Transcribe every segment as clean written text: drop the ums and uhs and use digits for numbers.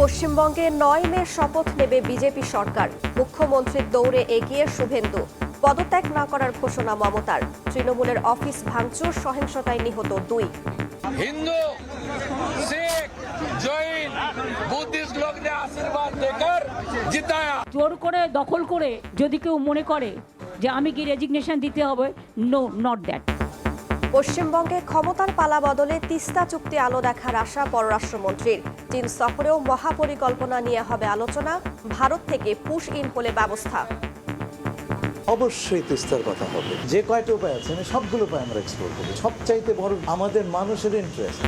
পশ্চিমবঙ্গে ৯ মে শপথ নেবে বিজেপি সরকার। মুখ্যমন্ত্রীর দৌড়ে এগিয়ে শুভেন্দু। পদত্যাগ না করার ঘোষণা মমতার। তৃণমূলের অফিস ভাঙচুর, সহিংসতায় নিহত 2। हिंदू सिख जैन बुद्धिस्ट लोग ने आशीर्वाद देकर जिताया। জোর করে দখল করে যদি কেউ মনে করে যে আমি কি রেজিগনেশন দিতে হবে, নো, নট দ্যাট। পশ্চিমবঙ্গে ক্ষমতার পালা বদলে তিস্তা চুক্তি আলো দেখার আশা পররাষ্ট্রমন্ত্রীর। চীন সফরেও মহাপরিকল্পনা নিয়ে হবে আলোচনা। ভারত থেকে পুশ ইন হলে ব্যবস্থা। অবশ্যই তিস্তার কথা হবে। যে কয়টা উপায় আছে আমি সবগুলো উপায় আমরা এক্সপ্লোর করব। সবচাইতে বড় আমাদের মানুষের ইন্টারেস্ট।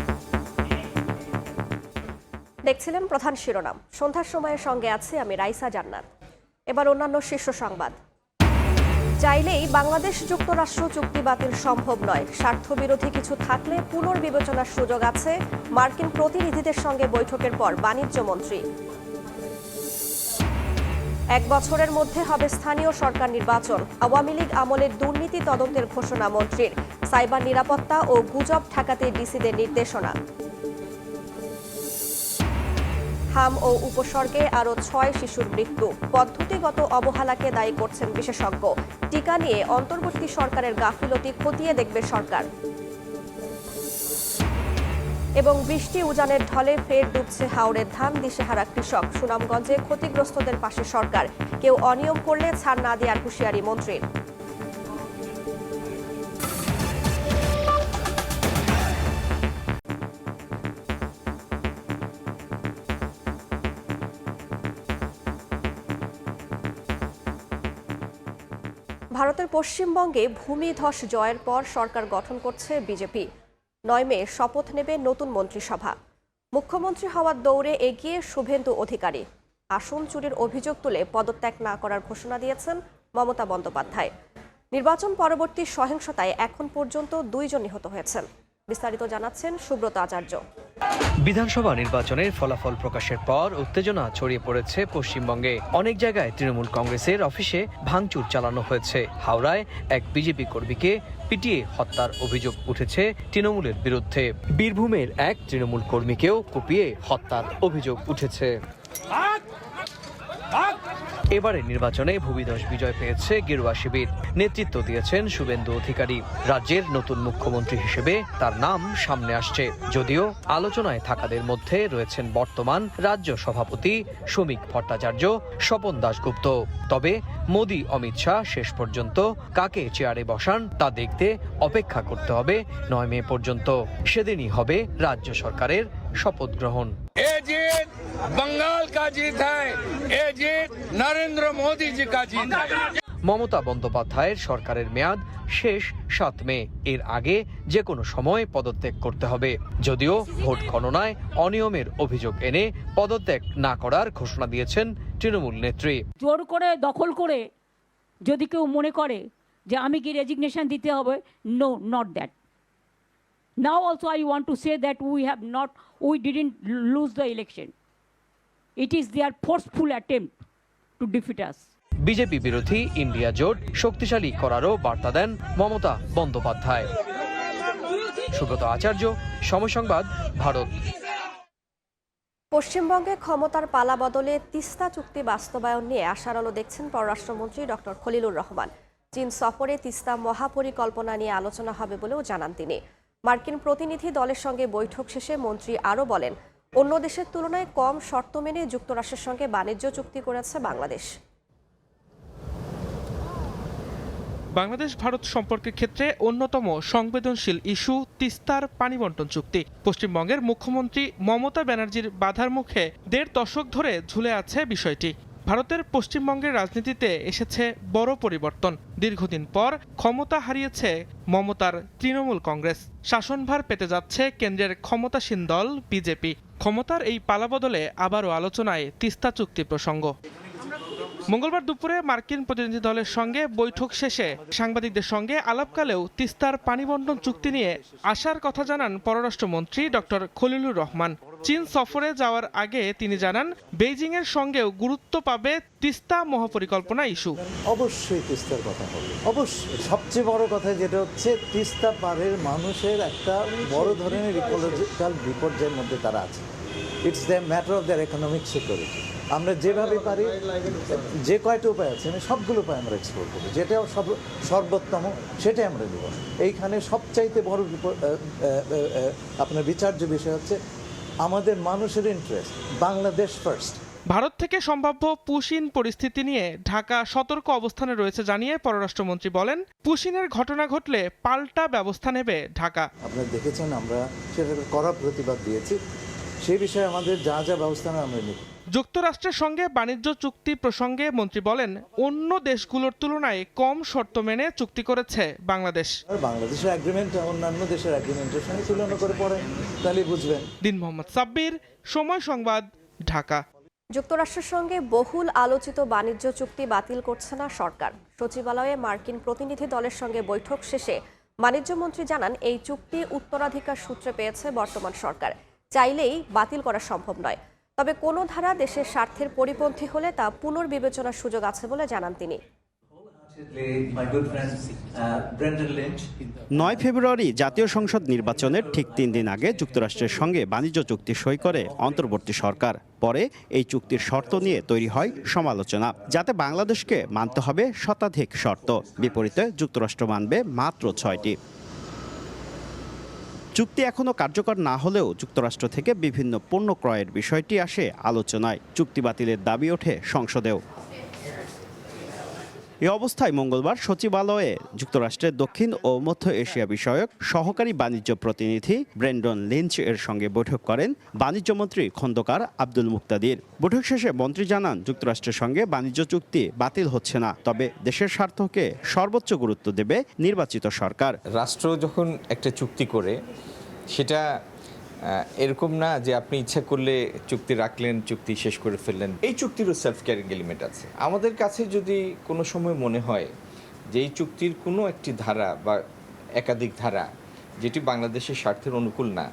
দেখছিলেন প্রধান শিরোনাম। সন্ধ্যার সময়ের সঙ্গে আছে আমি রাইসা জান্নাত। এবার অন্যান্য শীর্ষ সংবাদ। চাইলেই বাংলাদেশ যুক্তরাষ্ট্র চুক্তি বাতিল সম্ভব নয়। স্বার্থবিরোধী কিছু থাকলে পুনর্বিবেচনার সুযোগ আছে। মার্কিন প্রতিনিধিদের সঙ্গে বৈঠকের পর বাণিজ্য মন্ত্রী। 1 বছরের মধ্যে হবে স্থানীয় সরকার নির্বাচন। আওয়ামী লীগ আমলের দুর্নীতি তদন্তের ঘোষণা মন্ত্রীর। সাইবার নিরাপত্তা ও গুজব ঠেকাতে ডিসিদের নির্দেশনা। হাম ও উপসর্গে আরও 6 শিশুর মৃত্যু। পদ্ধতিগত অবহেলাকে দায়ী করছেন বিশেষজ্ঞ। টিকা নিয়ে অন্তর্বর্তী সরকারের গাফিলতি খতিয়ে দেখবে সরকার। এবং বৃষ্টি উজানের ঢলে ফের ডুবছে হাওড়ের ধান। দিশেহারা কৃষক। সুনামগঞ্জে ক্ষতিগ্রস্তদের পাশে সরকার। কেউ অনিয়ম করলে ছাড় না দেওয়ার হুঁশিয়ারি মন্ত্রীর। ভারতের পশ্চিমবঙ্গে ভূমিধস জয়ের পর সরকার গঠন করছে বিজেপি। 9 মে শপথ নেবে নতুন মন্ত্রিসভা। মুখ্যমন্ত্রী হওয়ার দৌড়ে এগিয়ে শুভেন্দু অধিকারী। আসন চুরির অভিযোগ তুলে পদত্যাগ না করার ঘোষণা দিয়েছেন মমতা বন্দ্যোপাধ্যায়। নির্বাচন পরবর্তী সহিংসতায় এখন পর্যন্ত 2 জন নিহত হয়েছেন। বিস্তারিত জানাচ্ছেন সুব্রত আচার্য। বিধানসভা নির্বাচনের ফলাফল প্রকাশের পর উত্তেজনা ছড়িয়ে পড়েছে পশ্চিমবঙ্গে। অনেক জায়গায় তৃণমূল কংগ্রেসের অফিসে ভাঙচুর চালানো হয়েছে। হাওড়ায় এক বিজেপি কর্মীকে পিটিয়ে হত্যার অভিযোগ উঠেছে তৃণমূলের বিরুদ্ধে। বীরভূমের এক তৃণমূল কর্মীকেও কুপিয়ে হত্যার অভিযোগ উঠেছে। এবারে নির্বাচনে ভূমিধস বিজয় পেয়েছে গেরুয়া শিবির। নেতৃত্ব দিয়েছেন শুভেন্দু অধিকারী। রাজ্যের নতুন মুখ্যমন্ত্রী হিসেবে তার নাম সামনে আসছে। যদিও আলোচনায় থাকাদের মধ্যে রয়েছেন বর্তমান রাজ্য সভাপতি শ্রমিক ভট্টাচার্য, স্বপন দাশগুপ্ত। তবে মোদি অমিত শাহ শেষ পর্যন্ত কাকে চেয়ারে বসান তা দেখতে অপেক্ষা করতে হবে 9 মে পর্যন্ত। সেদিনই হবে রাজ্য সরকারের শপথ গ্রহণ। ये जीत बंगाल का जीत है, ये जीत नरेंद्र मोदी जी का जीत है। মমতা বন্দ্যোপাধ্যায়ের সরকারের মেয়াদ শেষ 7 মে। এর আগে যে কোনো সময় পদত্যাগ করতে হবে। যদিও ভোট গণনায় অনিয়মের অভিযোগ এনে পদত্যাগ না করার ঘোষণা দিয়েছেন তৃণমূল নেত্রী। জোর করে দখল করে যদি কেউ মনে করে যে আমি কি রেজিগনেশন দিতে হবে, no, not that. Now also I want to say that we didn't lose the election. It is their forceful attempt to defeat us. BJP বিরোধী ইন্ডিয়া জোট শক্তিশালী করারও বার্তা দেন মমতা বন্দ্যোপাধ্যায়। সুব্রত আচার্য, সময় সংবাদ, ভারত। পশ্চিমবঙ্গে ক্ষমতার পালা বদলে তিস্তা চুক্তি বাস্তবায়ন নিয়ে আশার আলো দেখছেন পররাষ্ট্রমন্ত্রী ডক্টর খলিলুর রহমান। চীন সফরে তিস্তা মহাপরিকল্পনা নিয়ে আলোচনা হবে বলেও জানান তিনি। মার্কিন প্রতিনিধি দলের সঙ্গে বৈঠক শেষে মন্ত্রী আরও বলেন, অন্য দেশের তুলনায় কম শর্ত মেনে যুক্তরাষ্ট্রের সঙ্গে বাণিজ্য চুক্তি করেছে বাংলাদেশ। বাংলাদেশ ভারত সম্পর্কের ক্ষেত্রে অন্যতম সংবেদনশীল ইস্যু তিস্তার পানি বণ্টন চুক্তি। পশ্চিমবঙ্গের মুখ্যমন্ত্রী মমতা ব্যানার্জির বাধার মুখে 1.5 দশক ধরে ঝুলে আছে বিষয়টি। ভারতের পশ্চিমবঙ্গের রাজনীতিতে এসেছে বড় পরিবর্তন। দীর্ঘদিন পর ক্ষমতা হারিয়েছে মমতার তৃণমূল কংগ্রেস। শাসনভার পেতে যাচ্ছে কেন্দ্রের ক্ষমতাসীন দল বিজেপি। ক্ষমতার এই পালাবদলে আবারও আলোচনায় তিস্তা চুক্তি প্রসঙ্গ। মঙ্গলবার দুপুরে মার্কিন প্রতিনিধি দলের সঙ্গে বৈঠক শেষে সাংবাদিকদের সঙ্গে আলাপকালেও তিস্তার পানি বণ্টন চুক্তি নিয়ে আশার কথা জানান পররাষ্ট্রমন্ত্রী ডক্টর খলিলুর রহমান। চীন সফরে যাওয়ার আগে তিনি জানান, বেইজিংয়ের সঙ্গেও গুরুত্ব পাবে তিস্তা মহাপরিকল্পনা ইস্যু। অবশ্যই তিস্তার কথা হবে। অবশ্যই সবচেয়ে বড় কথা যেটা হচ্ছে তিস্তা পাড়ের মানুষের একটা বড় ধরনের ইকোলজিক্যাল বিপর্যয়ের মধ্যে তারা আছে। It's the matter of their economic security. আমরা যেভাবে পারি, যে কয়টা উপায় আছে আমি সবগুলো উপায় আমরা এক্সপ্লোর করবো, যেটাও সর্বোত্তম সেটাই আমরা দেব। এইখানে সবচাইতে বড় আপনার বিচার্য বিষয় হচ্ছে আমাদের মানুষের ইন্টারেস্ট, বাংলাদেশ ফার্স্ট। ভারত থেকে সম্ভাব্য পুশিন পরিস্থিতি নিয়ে ঢাকা সতর্ক অবস্থানে রয়েছে জানিয়ে পররাষ্ট্রমন্ত্রী বলেন, পুশিনের ঘটনা ঘটলে পাল্টা ব্যবস্থা নেবে ঢাকা। আপনারা দেখেছেন আমরা সেটাকে কড়া প্রতিবাদ দিয়েছি, সেই বিষয়ে আমাদের যা যা ব্যবস্থা নেওয়া আমরা নিব। যুক্তরাষ্ট্রের সঙ্গে বাণিজ্য চুক্তি প্রসঙ্গে মন্ত্রী বলেন, অন্য দেশগুলোর তুলনায় কম শর্ত মেনে চুক্তি করেছে বাংলাদেশ। আর বাংলাদেশের এগ্রিমেন্ট অন্যান্য দেশের এগ্রিমেন্টের সঙ্গে তুলনা করে পড়েন, তাহলে বুঝবেন। দিন মোহাম্মদ সাব্বির, সময় সংবাদ, ঢাকা। যুক্তরাষ্ট্রের সঙ্গে বহুল আলোচিত বাণিজ্য চুক্তি বাতিল করছে না সরকার। সচিবালয়ে মার্কিন প্রতিনিধি দলের সঙ্গে বৈঠক শেষে বাণিজ্যমন্ত্রী জানান, এই চুক্তি উত্তরাধিকার সূত্রে পেয়েছে বর্তমান সরকার, চাইলেই বাতিল করা সম্ভব নয়। তবে কোনো ধারা দেশের স্বার্থের পরিপন্থী হলে তা পুনর্বিবেচনার সুযোগ আছে বলে জানান তিনি। 9 ফেব্রুয়ারি জাতীয় সংসদ নির্বাচনের ঠিক 3 দিন আগে যুক্তরাষ্ট্রের সঙ্গে বাণিজ্য চুক্তি সই করে অন্তর্বর্তী সরকার। পরে এই চুক্তির শর্ত নিয়ে তৈরি হয় সমালোচনা, যাতে বাংলাদেশকে মানতে হবে শতাধিক শর্ত, বিপরীতে যুক্তরাষ্ট্র মানবে মাত্র 6টি। চুক্তি এখনো কার্যকর না হলেও যুক্তরাষ্ট্র থেকে বিভিন্ন পণ্য ক্রয়ের বিষয়টি আসে আলোচনায়। চুক্তি বাতিলের দাবি ওঠে সংসদেও। এ অবস্থায় মঙ্গলবার সচিবালয়ে যুক্তরাষ্ট্রের দক্ষিণ ও মধ্য এশিয়া বিষয়ক সহকারী বাণিজ্য প্রতিনিধি ব্রেন্ডন লিঞ্চ এর সঙ্গে বৈঠক করেন বাণিজ্যমন্ত্রী খন্দকার আব্দুল মুক্তাদির। বৈঠক শেষে মন্ত্রী জানান, যুক্তরাষ্ট্রের সঙ্গে বাণিজ্য চুক্তি বাতিল হচ্ছে না, তবে দেশের স্বার্থকে সর্বোচ্চ গুরুত্ব দেবে নির্বাচিত সরকার। রাষ্ট্র যখন একটা চুক্তি করে, সেটা এরকম না যে আপনি ইচ্ছা করলে চুক্তি রাখলেন, চুক্তি শেষ করে ফেললেন। এই চুক্তিরও সেলফ ক্যারিং এলিমেন্ট আছে। আমাদের কাছে যদি কোনো সময় মনে হয় যে এই চুক্তির কোনো একটি ধারা বা একাধিক ধারা যেটি বাংলাদেশের স্বার্থের অনুকূল না,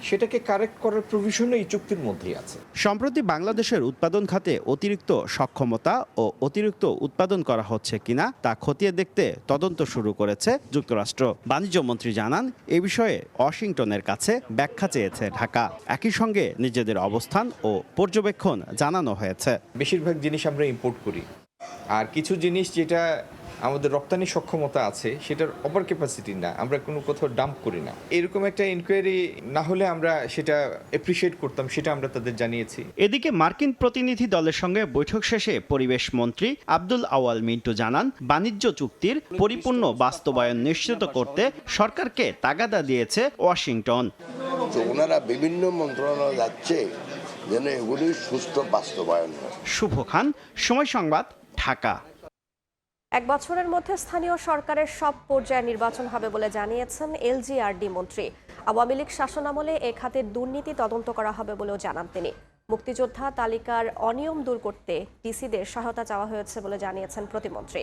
সেটাকে কারেক্ট করার প্রভিশনও এই চুক্তির মধ্যেই আছে। সম্প্রতি বাংলাদেশের উৎপাদন খাতে অতিরিক্ত সক্ষমতা ও অতিরিক্ত উৎপাদন করা হচ্ছে কিনা তা খতিয়ে দেখতে তদন্ত শুরু করেছে যুক্তরাষ্ট্র। বাণিজ্যমন্ত্রী জানান, এ বিষয়ে ওয়াশিংটনের কাছে ব্যাখ্যা চেয়েছে ঢাকা। একই সঙ্গে নিজেদের অবস্থান ও পর্যবেক্ষণ জানানো হয়েছে। বেশিরভাগ জিনিস আমরা ইম্পোর্ট করি, আর কিছু জিনিস যেটা আমাদের রপ্তানি সক্ষমতা আছে সেটার ওভার ক্যাপাসিটি না, আমরা কোনো কোথাও ডাম্প করি না। এরকম একটা ইনকোয়ারি না হলে আমরা সেটা অ্যাপ্রিশিয়েট করতাম, সেটা আমরা তাদের জানিয়েছি। এদিকে মার্কিন প্রতিনিধি দলের সঙ্গে বৈঠক শেষে পরিবেশ মন্ত্রী আব্দুল আওয়াল মিন্টু জানান, বাণিজ্য চুক্তির পরিপূর্ণ বাস্তবায়ন নিশ্চিত করতে সরকারকে তাগাদা দিয়েছে ওয়াশিংটন। ওনারা বিভিন্ন মন্ত্রণালয় যাচ্ছে যেন এগুলি সুষ্ঠু বাস্তবায়ন হয়। শুভ খান, সময় সংবাদ, ঢাকা। 1 বছরের মধ্যে স্থানীয় সরকারের সব পর্যায়ে নির্বাচন হবে বলে জানিয়েছেন এলজিআরডি মন্ত্রী। আওয়ামী লীগ শাসনামলে এ খাতের দুর্নীতি তদন্ত করা হবে বলেও জানান তিনি। মুক্তিযোদ্ধা তালিকার অনিয়ম দূর করতে ডিসিদের সহায়তা চাওয়া হয়েছে বলে জানিয়েছেন প্রতিমন্ত্রী।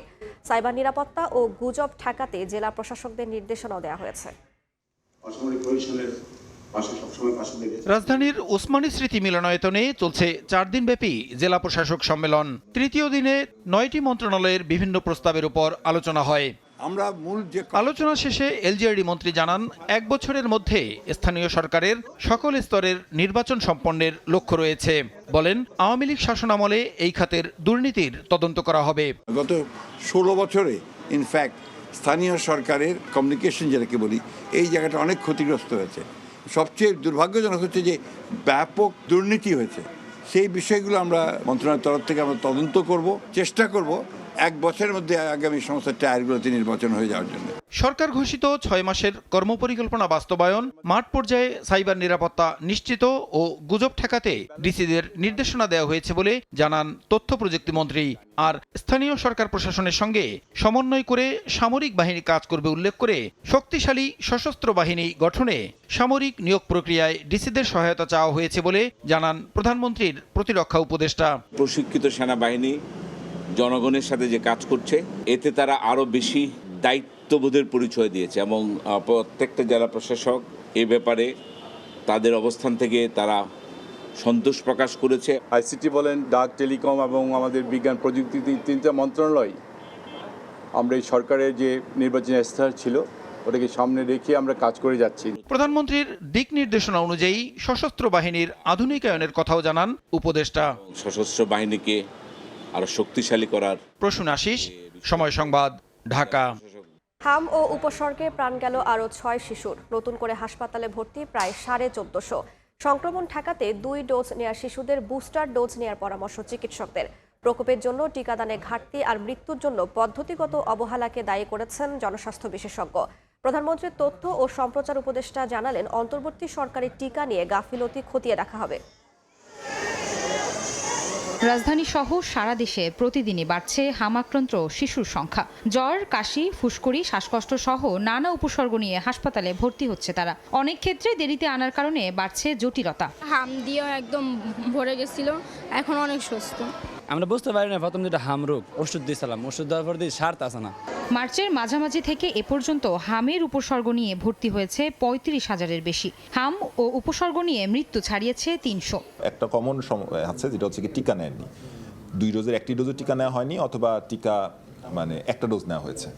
সাইবার নিরাপত্তা ও গুজব ঠেকাতে জেলা প্রশাসকদের নির্দেশনাও দেওয়া হয়েছে। রাজধানীর ওসমানী স্মৃতি মিলনায়তনে চলছে 4 দিনব্যাপী জেলা প্রশাসক সম্মেলন। তৃতীয় দিনে 9টি মন্ত্রণালয়ের বিভিন্ন প্রস্তাবের উপর আলোচনা হয়। আলোচনা শেষে এলজিআরডি মন্ত্রী জানান, 1 বছরের মধ্যে স্থানীয় সরকারের সকল স্তরের নির্বাচন সম্পন্নের লক্ষ্য রয়েছে। বলেন, আওয়ামী লীগ শাসনামলে এই খাতের দুর্নীতির তদন্ত করা হবে। গত 16 বছরে ইনফ্যাক্ট স্থানীয় সরকারের কমিউনিকেশন যেটাকে বলি, এই জায়গাটা অনেক ক্ষতিগ্রস্ত হয়েছে। সবচেয়ে দুর্ভাগ্যজনক হচ্ছে যে ব্যাপক দুর্নীতি হয়েছে। সেই বিষয়গুলো আমরা মন্ত্রণালয়ের তরফ থেকে আমরা তদন্ত করব, চেষ্টা করব 1 বছরের মধ্যে আগামী সমস্ত টায়ারগুলোতে নির্বাচন হয়ে যাওয়ার জন্য। সরকার ঘোষিত 6 মাসের কর্মপরিকল্পনা বাস্তবায়ন, মাঠ পর্যায়ে সাইবার নিরাপত্তা নিশ্চিত ও গুজব ঠেকাতে ডিসিদের নির্দেশনা দেওয়া হয়েছে বলে জানান তথ্য প্রযুক্তি মন্ত্রী। আর স্থানীয় সরকার প্রশাসনের সঙ্গে সমন্বয় করে সামরিক বাহিনী কাজ করবে উল্লেখ করে শক্তিশালী সশস্ত্র বাহিনী গঠনে সামরিক নিয়োগ প্রক্রিয়ায় ডিসিদের সহায়তা চাওয়া হয়েছে বলে জানান প্রধানমন্ত্রীর প্রতিরক্ষা উপদেষ্টা। প্রশিক্ষিত সেনাবাহিনী জনগণের সাথে যে কাজ করছে, এতে তারা আরো বেশি দায়িত্ববোধের পরিচয় দিয়েছে এবং প্রত্যেকটা জেলা প্রশাসক এ ব্যাপারে তাদের অবস্থান থেকে তারা সন্তোষ প্রকাশ করেছে। আইসিটি বলেন, ডাক, টেলিকম এবং আমাদের বিজ্ঞান প্রযুক্তি 3টা মন্ত্রণালয় আমরা এই সরকারের যে নির্বাচনী ইস্তাহার ছিল ওটাকে সামনে রেখে আমরা কাজ করে যাচ্ছি। প্রধানমন্ত্রীর দিক নির্দেশনা অনুযায়ী সশস্ত্র বাহিনীর আধুনিকায়নের কথাও জানান উপদেষ্টা। সশস্ত্র বাহিনীকে আরো শক্তিশালী করার। প্রসূন আশিস, সময় সংবাদ, ঢাকা। হাম ও উপসর্গে প্রাণ গেল আরও 6 শিশুর। নতুন করে হাসপাতালে ভর্তি প্রায় 1450। সংক্রমণ ঠেকাতে 2 ডোজ নেওয়া শিশুদের বুস্টার ডোজ নেওয়ার পরামর্শ চিকিৎসকদের। প্রকোপের জন্য টিকাদানে ঘাটতি আর মৃত্যুর জন্য পদ্ধতিগত অবহেলাকে দায়ী করেছেন জনস্বাস্থ্য বিশেষজ্ঞ। প্রধানমন্ত্রীর তথ্য ও সম্প্রচার উপদেষ্টা জানালেন, অন্তর্বর্তী সরকারি টিকা নিয়ে গাফিলতি খতিয়ে দেখা হবে। রাজধানী সহ সারা দেশে প্রতিদিনই বাড়ছে হামাক্রান্ত শিশুর সংখ্যা। জ্বর, কাশি, ফুসকুড়ি, শ্বাসকষ্ট সহ নানা উপসর্গ নিয়ে হাসপাতালে ভর্তি হচ্ছে তারা। অনেক ক্ষেত্রে দেরিতে আনার কারণে বাড়ছে জটিলতা। হাম দিয়েও একদম ভরে গেছিল, এখন অনেক সুস্থ। আমরা বুঝতে পারি না প্রথম যেটা হাম রোগ, ওষুধ দিয়েছিলাম, ওষুধ দেওয়ার পর দিয়ে সারতে আসে না। মার্চের মাঝামাঝি থেকে এ পর্যন্ত হামের উপসর্গ নিয়ে ভর্তি হয়েছে 35,000-এর বেশি। হাম ও উপসর্গ নিয়ে মৃত্যু ছাড়িয়েছে 300। একটা কমন আছে যেটা হচ্ছে কি টিকা নেননি, 2 ডোজের একটি ডোজের টিকা নেওয়া হয়নি, অথবা টিকা মানে একটা ডোজ নেওয়া হয়েছে।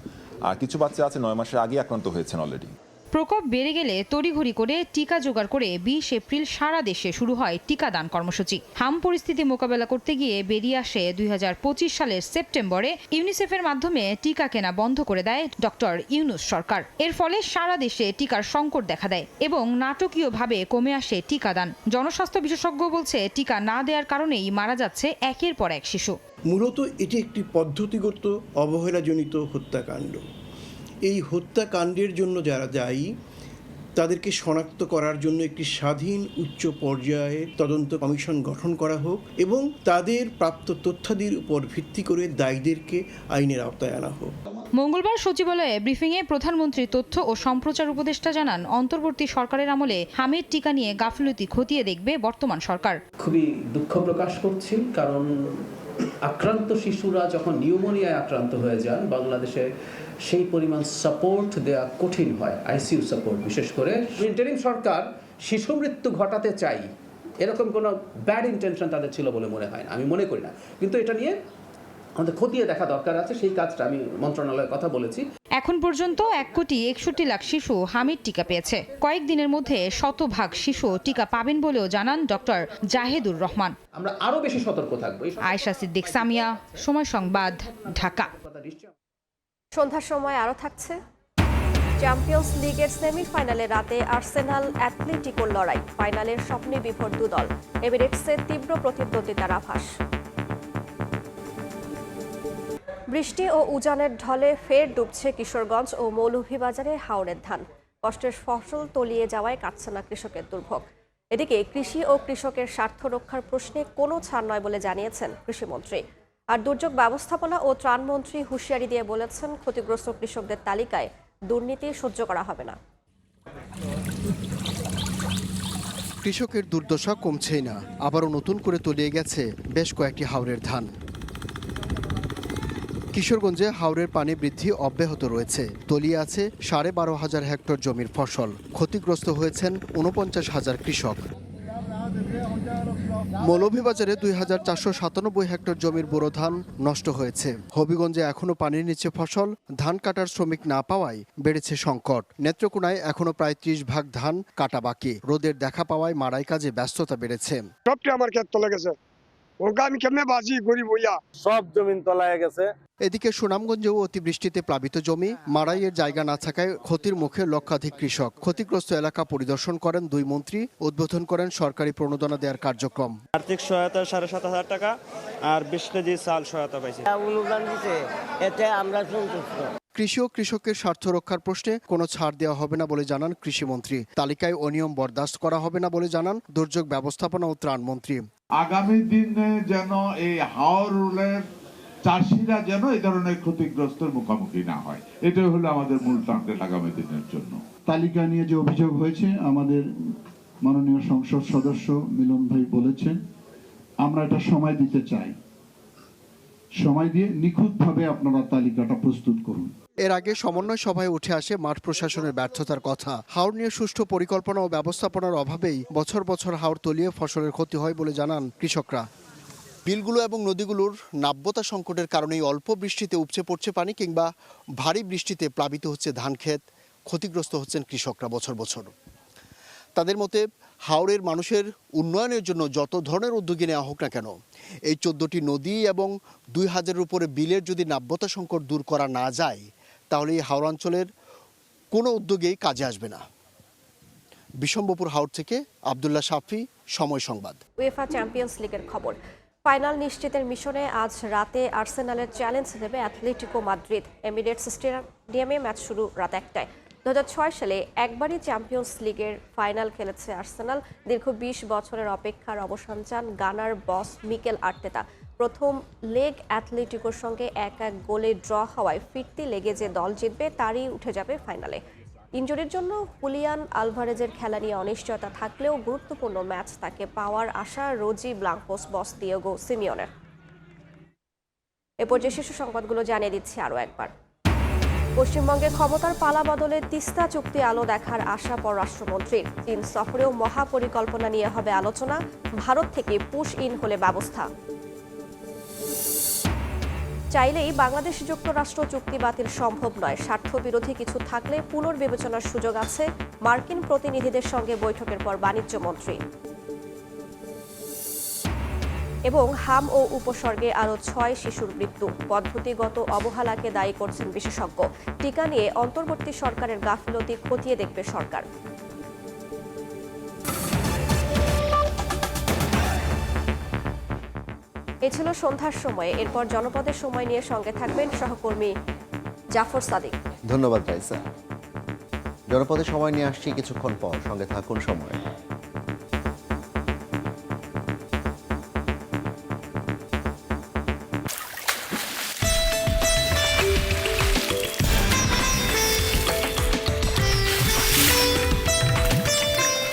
আর কিছু বাচ্চা আছে 9 মাসের আগে আক্রান্ত হয়েছেন অলরেডি। প্রকোপ বেড়ে গেলে তড়িঘড়ি করে টিকা জোগাড় করে 20 এপ্রিল সারা দেশে শুরু হয় টিকাদান কর্মসূচি। হাম পরিস্থিতি মোকাবেলা করতে গিয়ে বেরিয়ে আসে 2025 সালের সেপ্টেম্বরে ইউনিসেফের মাধ্যমে টিকা কেনা বন্ধ করে দেয় ডক্টর ইউনূস সরকার। এর ফলে সারা দেশে টিকার সংকট দেখা দেয় এবং নাটকীয়ভাবে কমে আসে টিকাদান। জনস্বাস্থ্য বিশেষজ্ঞ বলছে, টিকা না দেওয়ার কারণেই মারা যাচ্ছে একের পর এক শিশু। মূলত এটি একটি পদ্ধতিগত অবহেলাজনিত হত্যাকাণ্ড। এই হত্যাকাণ্ডের জন্য যারা দায়ী তাদেরকে শনাক্ত করার জন্য একটি স্বাধীন উচ্চ পর্যায়ে তদন্ত কমিশন গঠন করা হোক এবং তাদের প্রাপ্ত তথ্যাদির উপর ভিত্তি করে দায়ীদেরকে আইনের আওতায় আনা হোক। মঙ্গলবার সচিবালয়ে ব্রিফিংয়ে প্রধানমন্ত্রীর তথ্য ও সম্প্রচার উপদেষ্টা জানান, অন্তর্বর্তী সরকারের আমলে হামের টিকা নিয়ে গাফিলতি খতিয়ে দেখবে বর্তমান সরকার। খুবই দুঃখ প্রকাশ করছি, কারণ আক্রান্ত শিশুরা যখন নিউমোনিয়ায় আক্রান্ত হয়ে যান, বাংলাদেশে সেই পরিমাণ সাপোর্ট দেওয়া কঠিন হয়, আইসিইউ সাপোর্ট বিশেষ করে। ইন্টারিম সরকার শিশু মৃত্যু ঘটাতে চাই এরকম কোনো ব্যাড ইন্টেনশন তাদের ছিল বলে মনে হয় না, আমি মনে করি না। কিন্তু এটা নিয়ে আমাদের খতিয়ে দেখা দরকার আছে, সেই কাজটা আমি মন্ত্রণালয়ের কথা বলেছি। এখন পর্যন্ত 1,61,00,000 শিশু হামির টিকা পেয়েছে। কয়েকদিনের মধ্যে 100% শিশু টিকা পাবেন বলেও জানান ডক্টর জাহেদুর রহমান। আমরা আরো বেশি সতর্ক থাকবো। আয়েশা সিদ্দিক, সামিয়া, সময় সংবাদ, ঢাকা। সন্ধ্যার সময় আরও থাকছে চ্যাম্পিয়ন্স লিগের সেমিফাইনালে রাতে আর্সেনাল অ্যাটলেটিকোর লড়াই। ফাইনালের স্বপ্নে বিভোর দু দল। এমিরেটসে তীব্র প্রতিদ্বন্দ্বিতার আভাস। বৃষ্টি ও উজানের ঢলে ফের ডুবছে কিশোরগঞ্জ ও মৌলভীবাজারে হাওরের ধান। কষ্টের ফসল তলিয়ে যাওয়ায় কাটছে না কৃষকের দুর্ভোগ। এদিকে কৃষি ও কৃষকের স্বার্থ রক্ষার প্রশ্নে কোনো ছাড় নয় বলে জানিয়েছেন কৃষিমন্ত্রী। আর দুর্যোগ ব্যবস্থাপনা ও ত্রাণমন্ত্রী হুঁশিয়ারি দিয়ে বলেছেন, ক্ষতিগ্রস্ত কৃষকদের তালিকায় দুর্নীতি সহ্য করা হবে না। কৃষকের দুর্দশা কমছেই না, আবারও নতুন করে তলিয়ে গেছে বেশ কয়েকটি হাওরের ধান। কিশোরগঞ্জে হাওরের পানি বৃদ্ধি অব্যাহত রয়েছে। তলিয়ে আছে 12,500 হেক্টর জমির ফসল। ক্ষতিগ্রস্ত হয়েছেন 49,000 কৃষক। মৌলভীবাজারে 2,497 হেক্টর জমির বোরো ধান নষ্ট হয়েছে। হবিগঞ্জে এখনো পানির নিচে ফসল, ধান কাটার শ্রমিক না পাওয়ায় বেড়েছে সংকট। নেত্রকোনায় এখনো প্রায় 30 ভাগ ধান কাটা বাকি। রোদের দেখা পাওয়ায় মাড়াই কাজে ব্যস্ততা বেড়েছে। সবটি আমার ক্ষেত তলে গেছে, ওকে আমি কেমনে বাজি গরিব হইয়া, সব জমিন তলায় গেছে। এদিকে সুনামগঞ্জেও অতিবৃষ্টিতে প্লাবিত জমি, মাড়াইয়ের জায়গা না থাকায় ক্ষতির মুখে লক্ষাধিক কৃষক। ক্ষতিগ্রস্ত এলাকা পরিদর্শন করেন দুই মন্ত্রী, উদ্বোধন করেন সরকারি প্রণোদনা দেওয়ার কার্যক্রম। আর্থিক সহায়তা 7,500 টাকা আর 20 কেজি চাল সহায়তা পাইছে। অনুদান দিতে, এতে আমরা সন্তুষ্ট। কৃষি ও কৃষকের স্বার্থ রক্ষার প্রশ্নে কোনো ছাড় দেওয়া হবে না বলে জানান কৃষিমন্ত্রী। তালিকায় অনিয়ম বরদাস্ত করা হবে না বলে জানান দুর্যোগ ব্যবস্থাপনা ও ত্রাণমন্ত্রী। আগামী দিনে যেন এই হাওরের চাষিরা যেন এই ধরনের ক্ষতিগ্রস্তের মুখোমুখি না হয়, এটাই হলো আমাদের মূল টার্গেট আগামী দিনের জন্য। তালিকা নিয়ে যে অভিযোগ হয়েছে, আমাদের মাননীয় সংসদ সদস্য মিলন ভাই বলেছেন, আমরা এটা সময় দিতে চাই। সময় দিয়ে নিখুঁতভাবে আপনারা তালিকাটা প্রস্তুত করুন। এর আগে সমন্বয় সভায় উঠে আসে মাঠ প্রশাসনের ব্যর্থতার কথা। হাওর নিয়ে সুষ্ঠু পরিকল্পনা ও ব্যবস্থাপনার অভাবেই বছর বছর হাওর তলিয়ে ফসলের ক্ষতি হয় বলে জানান কৃষকরা। বিলগুলো এবং নদীগুলোর নাব্যতা সংকটের কারণেই অল্প বৃষ্টিতে উপচে পড়ছে পানি, কিংবা ভারী বৃষ্টিতে প্লাবিত হচ্ছে ধান ক্ষেত, ক্ষতিগ্রস্ত হচ্ছেন কৃষকরা বছর বছর। তাদের মতে হাওরের মানুষের উন্নয়নের জন্য যত ধরনের উদ্যোগী নেওয়া হোক না কেন, এই 14টি নদী এবং 2000-এর উপরে বিলের যদি নাব্যতা সংকট দূর করা না যায়, তাহলে এই হাওড়াঞ্চলের কোনো উদ্যোগেই কাজে আসবে না। বিশম্বপুর হাওর থেকে আব্দুল্লাহ শাফি, সময় সংবাদ। উয়েফা চ্যাম্পিয়ন্স লিগের খবর। ফাইনাল নিশ্চিতের মিশনে আজ রাতে আর্সেনালের চ্যালেঞ্জ নেবে অ্যাথলেটিকো মাদ্রিদ। এমিরেটস স্টেডিয়ামে ম্যাচ শুরু রাত 1টায়। 2006 সালে একবারই চ্যাম্পিয়ন্স লিগের ফাইনাল খেলেছে আর্সেনাল। দীর্ঘ 20 বছরের অপেক্ষার অবসান চান গানার বস মিকেল আর্তেতা। প্রথম লেগ অ্যাথলেটিকোর সঙ্গে 1-1 গোলে ড্র হওয়ায় ফিরতি লেগে যে দল জিতবে তারই উঠে যাবে ফাইনালে। ইনজুরির জন্য হুলিয়ান আলভারেজের খেলা নিয়ে অনিশ্চয়তা থাকলেও গুরুত্বপূর্ণ ম্যাচ তাকে পাওয়ার আশা রোজি ব্লাঙ্কোস বস দিয়েগো সিমিওনের। এরপর যে শীর্ষ সংবাদগুলো জানিয়ে দিচ্ছি আরও একবার। পশ্চিমবঙ্গে ক্ষমতার পালা বদলে তিস্তা চুক্তি আলো দেখার আশা পররাষ্ট্রমন্ত্রীর। 3 সফরেও মহাপরিকল্পনা নিয়ে হবে আলোচনা। ভারত থেকে পুশ ইন হলে ব্যবস্থা। চাইলেই বাংলাদেশ যুক্তরাষ্ট্র চুক্তি বাতিল সম্ভব নয়। স্বার্থবিরোধী কিছু থাকলে পুনর্বিবেচনার সুযোগ আছে। মার্কিন প্রতিনিধিদের সঙ্গে বৈঠকের পর বাণিজ্যমন্ত্রী। এবং হাম ও উপসর্গে আরও 6 শিশুর মৃত্যু। পদ্ধতিগত অবহেলাকে দায়ী করছেন বিশেষজ্ঞ। টিকা নিয়ে অন্তর্বর্তী সরকারের গাফিলতি খতিয়ে দেখবে সরকার। এ ছিল সন্ধ্যার সময়ে। এরপর জনপদের সময় নিয়ে সঙ্গে থাকবেন সহকর্মী জাফর সাদিক। ধন্যবাদ রাইসা। জনপদের সময় নিয়ে আসছি কিছুক্ষণ পর, সঙ্গে থাকুন সময়।